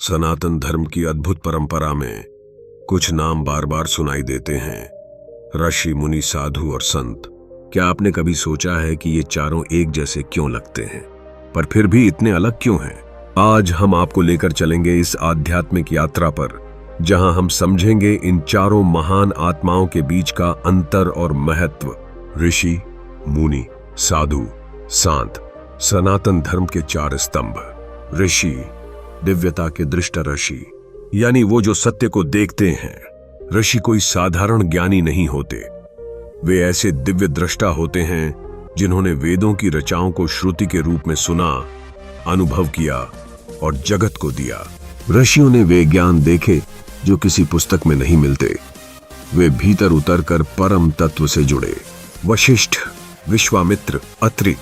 सनातन धर्म की अद्भुत परंपरा में कुछ नाम बार बार सुनाई देते हैं, ऋषि, मुनि, साधु और संत। क्या आपने कभी सोचा है कि ये चारों एक जैसे क्यों लगते हैं, पर फिर भी इतने अलग क्यों हैं? आज हम आपको लेकर चलेंगे इस आध्यात्मिक यात्रा पर, जहां हम समझेंगे इन चारों महान आत्माओं के बीच का अंतर और महत्व। ऋषि, मुनि, साधु, संत, सनातन धर्म के चार स्तंभ। ऋषि, दिव्यता के दृष्ट ऋषि, यानी वो जो सत्य को देखते हैं। ऋषि कोई साधारण ज्ञानी नहीं होते, वे ऐसे दिव्य दृष्टा होते हैं जिन्होंने वेदों की रचाओं को श्रुति के रूप में सुना, अनुभव किया और जगत को दिया। ऋषियों ने वे ज्ञान देखे जो किसी पुस्तक में नहीं मिलते। वे भीतर उतरकर परम तत्व से जुड़े। वशिष्ठ, विश्वामित्र, अत्रि,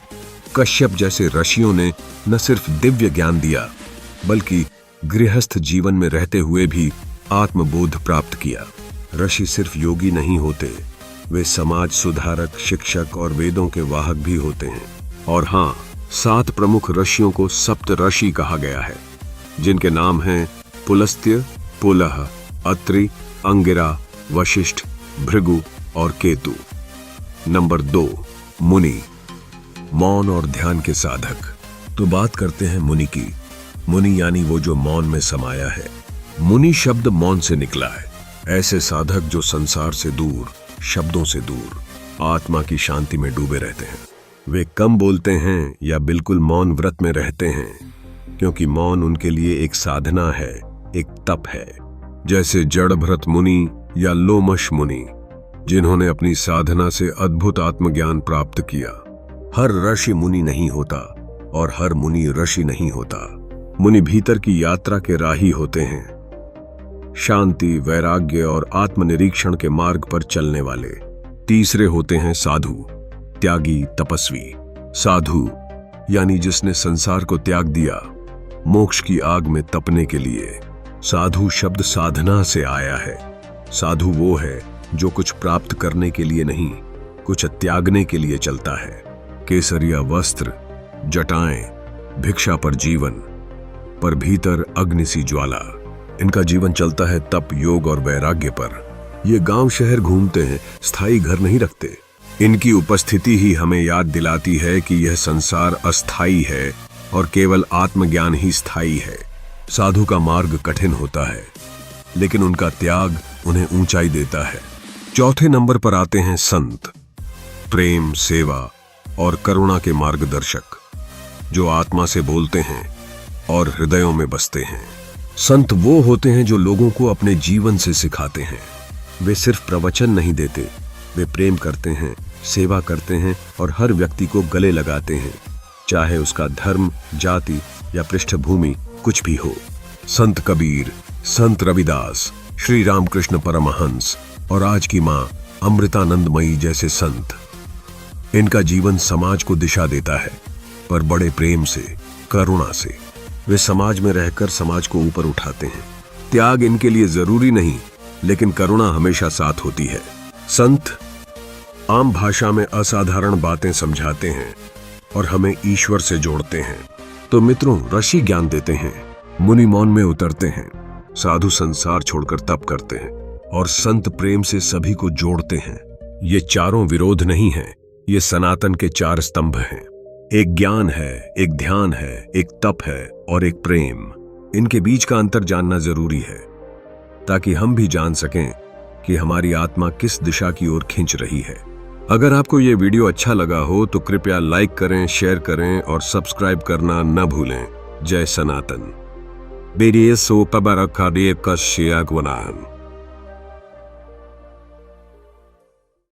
कश्यप जैसे ऋषियों ने न सिर्फ दिव्य ज्ञान दिया, बल्कि गृहस्थ जीवन में रहते हुए भी आत्मबोध प्राप्त किया। ऋषि सिर्फ योगी नहीं होते, वे समाज सुधारक, शिक्षक और वेदों के वाहक भी होते हैं। और हाँ, 7 प्रमुख ऋषियों को सप्त ऋषि कहा गया है, जिनके नाम हैं पुलस्त्य, पुलह, अत्रि, अंगिरा, वशिष्ठ, भृगु और केतु। नंबर 2, मुनि, मौन और ध्यान के साधक। तो बात करते हैं मुनि की। मुनि यानी वो जो मौन में समाया है। मुनि शब्द मौन से निकला है। ऐसे साधक जो संसार से दूर, शब्दों से दूर, आत्मा की शांति में डूबे रहते हैं। वे कम बोलते हैं या बिल्कुल मौन व्रत में रहते हैं, क्योंकि मौन उनके लिए एक साधना है, एक तप है। जैसे जड़भरत मुनि या लोमश मुनि, जिन्होंने अपनी साधना से अद्भुत आत्मज्ञान प्राप्त किया। हर ऋषि मुनि नहीं होता और हर मुनि ऋषि नहीं होता। मुनि भीतर की यात्रा के राही होते हैं, शांति, वैराग्य और आत्मनिरीक्षण के मार्ग पर चलने वाले। तीसरे होते हैं साधु, त्यागी, तपस्वी। साधु यानी जिसने संसार को त्याग दिया, मोक्ष की आग में तपने के लिए। साधु शब्द साधना से आया है। साधु वो है जो कुछ प्राप्त करने के लिए नहीं, कुछ त्यागने के लिए चलता है। केसरिया वस्त्र, जटाएं, भिक्षा पर जीवन, पर भीतर अग्नि सी ज्वाला। इनका जीवन चलता है तप, योग और वैराग्य पर। ये गांव शहर घूमते हैं, स्थायी घर नहीं रखते। इनकी उपस्थिति ही हमें याद दिलाती है कि यह संसार अस्थाई है और केवल आत्मज्ञान ही स्थायी है। साधु का मार्ग कठिन होता है, लेकिन उनका त्याग उन्हें ऊंचाई देता है। चौथे नंबर पर आते हैं संत, प्रेम, सेवा और करुणा के मार्गदर्शक, जो आत्मा से बोलते हैं और हृदयों में बसते हैं। संत वो होते हैं जो लोगों को अपने जीवन से सिखाते हैं। वे सिर्फ प्रवचन नहीं देते, वे प्रेम करते हैं, सेवा करते हैं और हर व्यक्ति को गले लगाते हैं, चाहे उसका धर्म, जाति या पृष्ठभूमि कुछ भी हो। संत कबीर, संत रविदास, श्री रामकृष्ण परमहंस और आज की मां अमृतानंदमयी जैसे संत। इनका जीवन समाज को दिशा देता है, पर बड़े प्रेम से, करुणा से। वे समाज में रहकर समाज को ऊपर उठाते हैं। त्याग इनके लिए जरूरी नहीं, लेकिन करुणा हमेशा साथ होती है। संत आम भाषा में असाधारण बातें समझाते हैं और हमें ईश्वर से जोड़ते हैं। तो मित्रों, ऋषि ज्ञान देते हैं, मुनि मौन में उतरते हैं, साधु संसार छोड़कर तप करते हैं और संत प्रेम से सभी को जोड़ते हैं। ये चारों विरोध नहीं है, ये सनातन के 4 स्तंभ हैं। एक ज्ञान है, एक ध्यान है, एक तप है और एक प्रेम। इनके बीच का अंतर जानना जरूरी है, ताकि हम भी जान सकें कि हमारी आत्मा किस दिशा की ओर खींच रही है। अगर आपको यह वीडियो अच्छा लगा हो तो कृपया लाइक करें, शेयर करें और सब्सक्राइब करना न भूलें। जय सनातन। बेरिये सो पबरखा देव का